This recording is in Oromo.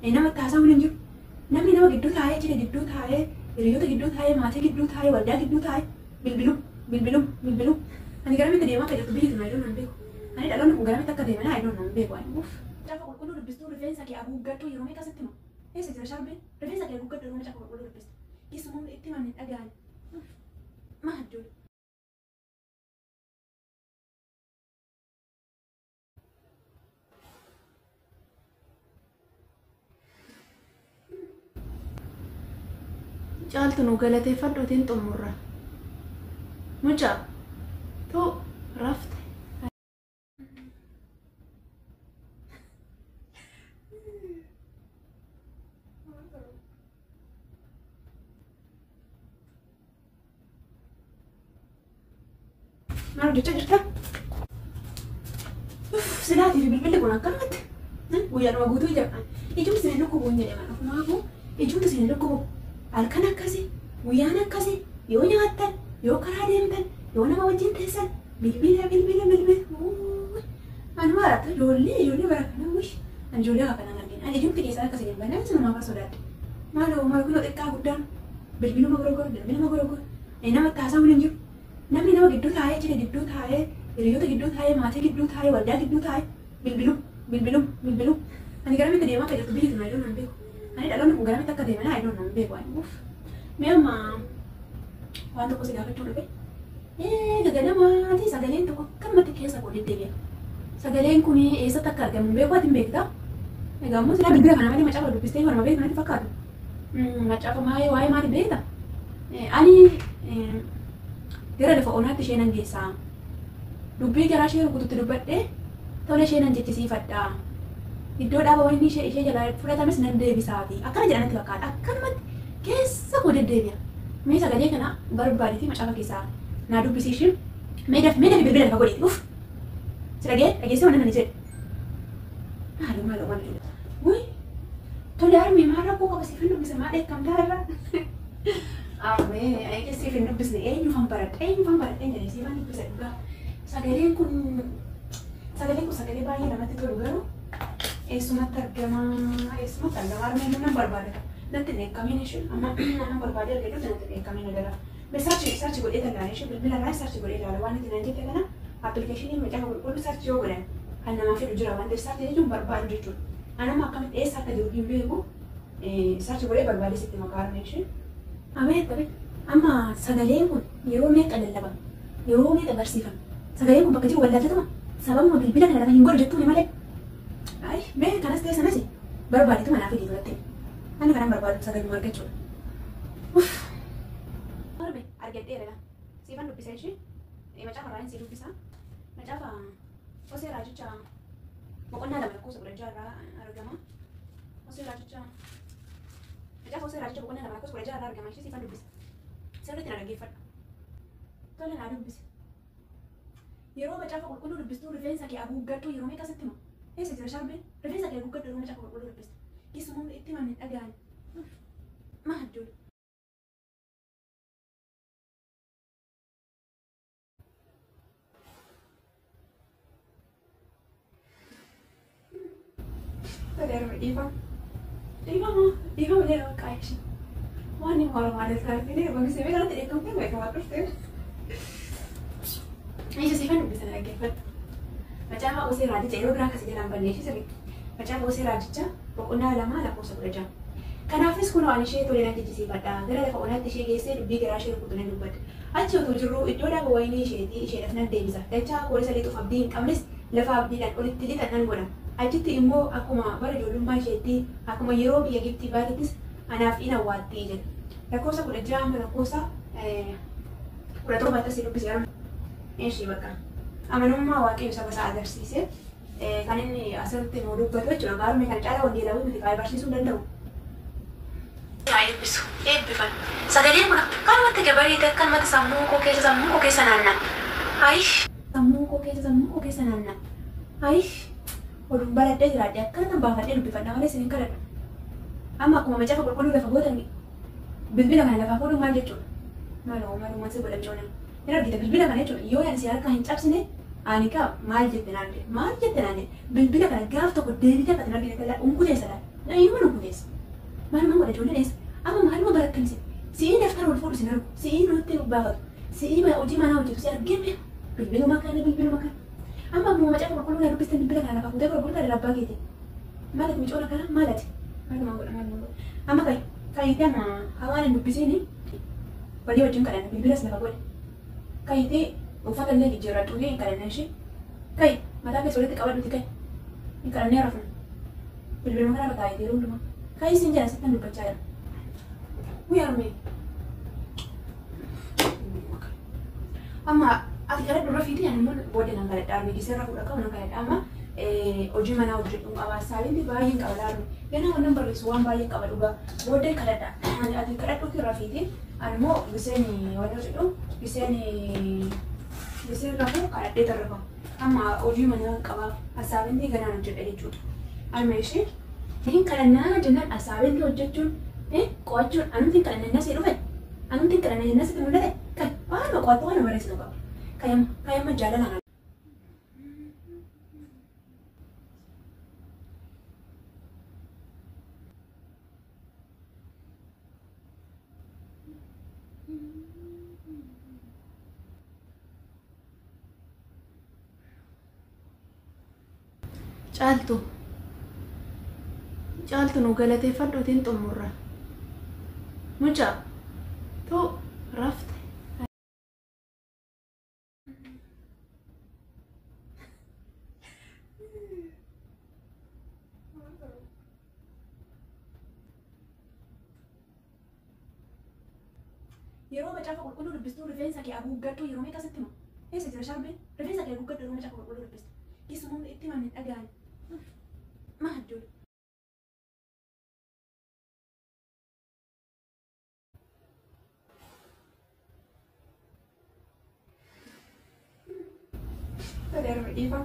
Nama taasaa waliin jiru. Namni nama gidduu taa'ee jira gidduu taa'ee hiriyoota gidduu taa'ee maatii gidduu taa'ee waldaa gidduu taa'ee bilbiluu. Ani garamitti deemaa akka jirtu biyyi tun ayidoon nan beeku. Ani dhaloonni kun garamitti akka deeman ayidoon nan beeku. Ani uff. Macaafa qulqulluu dubbistuu rifeensa kee haguuggadhu yeroo meeqa sitti himu? Eessa jira sharbeen? Rifeensa kee haguuggadhu yeroo macaafa qulqulluu dubbistu. Keessumaa itti himan hin dhaga'ani. Maal ijoollee? Caaltu nu galateeffadhuutiin xumurra. Mucaa tu rafte. Maal hojjechaa jirta? Silaatii fi bilbilli kun akkanumatti guyyaadhuma guutuu jedhama. Ijuun isin lukkuu bu'uun jedhama. Ofumaafuu ijuun isin lukkuu bu'u. Halkan akkasii, guyyaan akkasii, yoo nyaattan, yoo karaa deemtan, yoo nama wajjin teessan, bilbila. Ani maaratta ijoollee bara kana wish. Ani ijoollee akka kanaan argina. Ani ijoollee keessaa akkasii hin banne ani namaaf sodaadde. Maal kunoo xiqqaa guddaan bilbiluma gorogoro. Nama taasaa waliin jiru. Namni nama gidduu taa'ee jira gidduu taa'ee hiriyoota gidduu taa'ee maatii gidduu taa'ee waldaa gidduu taa'ee bilbiluu. Ani garamitti deemaa akka jirtu biyyi tun ayidoon nan beeku. Ani dhaloonni kun garamitti akka deeman ayidoon nan beeku. Ani uff. Mee amma waan tokko si gaafachuu dhufe. Gaganamaati sagaleen tokko akkanumatti keessa koo deddeebi'a. Sagaleen kun eessatti akka argamu beeku ati hin beektaa? Egaa immoo silaa bilbila kana malee macaafa dubbistee warma beektu natti fakkaatu. Macaafa waa'ee maali beekta? Ani gara lafa onaatti ishee nan geessaa. Dubbii garaa ishee rukututti dubbadhee tola ishee nan jechisiifadhaa. Iddoo dhaaba wayinii ishee jalaa fudhatames nan deebisaafi. Akkana jedhanatti fakkaata. Akkanumatti keessa koo deddeebi'a. Mee sagalee kana barbaadee fi macaafa keessaa naa dubbisiishin. Mee dafi bilbila lafa godheeti. Uff. Si dhageessee waan nan jedhe. Maaloo. Wuy. Tole harmee maal rakkoo qaba siifin dubbise maa dheekkamtaa irra. Amee siifin dubbisne eenyufan baradhe jedhee siifan dubbise dhugaa. Sagaleen kun sagalee baay'ee namatti tolu garuu eessumatti argama harmeen nan barbaadata. Natti dheekkameen ishee amma nan barbaadee argachuutti natti dheekkameen agara. Sarchi godhee tallaan ishee bilbila irraa sarchi godhee ilaala waan itti nan jette kana appilikeeshinii macaafa qulqulluu sarchi yoo godhan kan namaa fedhu jira waan ta'eef sarchi jechuun barbaadu jechuudha. Anama akkamitti eessa akka jiru hin beeku sarchi godhee barbaadee sitti maqaa harmee ishee. Amma sagaleen kun yeroo meeqa lallaba? Yeroo meeqa barsiifama? Sagaleen kun bakka jiru wallaallatuma? Sababuma bilbila kana lafa hin godhu jettuuni malee. Mee kanas ta'e sanas barbaadetu manaa fidee tolatte. Ani kanan barbaadu sagaluma argachuudha. Argadheera. Siifan dubbisa ishee. Macaafa irraa si dubbisa. Macaafa Hosee Raajicha boqonnaa 2 lakkoofsa 16 irraa argama. Hosee Raajicha boqonnaa 2 lakkoofsa 16 irraa argama. Ishee siifan dubbisa. Sirriitti na dhaggeeffadhu. Tole naa dubbise. Yeroo macaafa qulqulluu dubbistuu rifeensa kee haguuggadhu yeroo meeqa sitti himu? Eessa jira sharbeen? Rifeensa kee haguuggadhu yeroo macaafa qulqulluu dubbistu. Keessumaa itti himan hin dhaga'ani. Maal ijoollee? Dhiifama jedha maqaa ishee. Waan hin hormaanis taasifnee boqisee kanatti dheekkamtee beekamaa turte. Ishee siifan dubbisa dhaggeeffadhu. Macaafa Hosee Raajicha yeroo biraa akkasii jedhaan bannee ishee sirriitti. Macaafa Hosee Raajicha boqonnaa 2 lakkoofsa 16. Kanaafis kun waan ishee tolee na jechisiifadha. Gara lafa onaatti ishee geessee dubbii garaa ishee rukutu nan dubbadha. Achi otoo jirru iddoo dhaaba wayinii isheedhaaf nan deebisa. Dachaa qorisa lixuuf abdii hin qabnes lafa abdiidhaan olitti lixan nan godha. Achitti immoo akkuma bara ijoollummaa isheetti akkuma yeroo biyya Gibxii baatuttis anaaf in hawwaattii jedha. Lakkoofsa 16 lakkoofsa 17 dubbisee ishee bakka amanummaa waaqayyo saba isaa agarsiise kan inni asirratti nu dubbatu jechuudha. Gaarumee kan caalaa wangeelawii nuti baay'ee barsiisuu danda'u. Eebbisu eebbifan sagaleen kun akkanumatti gabareedee akkanumatti sammuu koo keessa naanna'a. Sammuu koo keessa naanna'a. Waluun baradhee jiraadhe akkanatti baafadhee dubbifadha malee isin hin kadhadhu. Amma akkuma macaafa qulqulluu lafa gootan bilbila kana lafaa fuudhu maal jechuudha? Maalummaan si godhan joona. Hin argite bilbila kana jechuudha. Yoo ani si harkaa hin cabsine ani kaa maal jette naannee bilbila kana gaaf tokko deebitee akka hin argine unkutee sadaan. Nayyuu Maaluma godha ijoolleen eessa? Amma maaluma barattan isin? Si'ii daftara wal fuudhu isin argu. Si'ii nutti baafatu. Si'ii hojii manaa hojjetu si argee bilbiluma kana bilbiluma kana. Amma akkuma macaafa qulqulluu na dubbistan bilbila kana lafa fuutee gurgurtaa dhala abbaa keeti. Maalati micoona kana maalati? Maaluma godha maaluma godha. Amma kaayitee amma hawaan hin dubbisiini walii wajjin kadhanna bilbilas lafa godhe. Kaayitee uffata illee jijjiirradhu hin kadhanna ishee. Kayi mataa keessa walitti qabadhuuti kayi. Hin kadhannee rafna. Bilbiluma kana irra kaayitee hundumaa. Kayi isin jala sittan dubbachaa jira. Wuyarmee. Amma ati kadhadhu irra fiidii ani immoo booddee nan kadhadha. Armigisee irra fuudha qabu nan kadhadha. Amma hojii manaa hojjedhu qaba. Saabinti baay'een qaba laalu. Ganaa wannan barreessu waan baay'een qaba dhugaa. Booddee kadhadha. Ati kadhadhuuti irra fiidii. Ani immoo giseen waan jedhu giseen rafuu kadhadhee tarrafa. Amma hojii manaa qaba. Saabinti ganaan hojjedha jechuudha. Alma ishee hin kadhannaa jennaan saabinti hojjechuun qo'achuun anumti kadhanna innaa si dhufe. Anumti kadhanna innaa si mul'ate. Kan waan qo'atu waan barreessitu qaba. Kaayamma jaalalaan. Caaltu nu galateeffadhuutiin xumurra. Mucaa tu rafte. Yeroo macaafa qulqulluu dubbistuu rifeensa kee haguuggadhu yeroo meeqa sitti himu? Eessa jira sharbeen? Rifeensa kee haguuggadhu yeroo macaafa qulqulluu dubbistu. Keessumaa itti himan dhaga'an. Maaddoon. Sadarba dhiifa.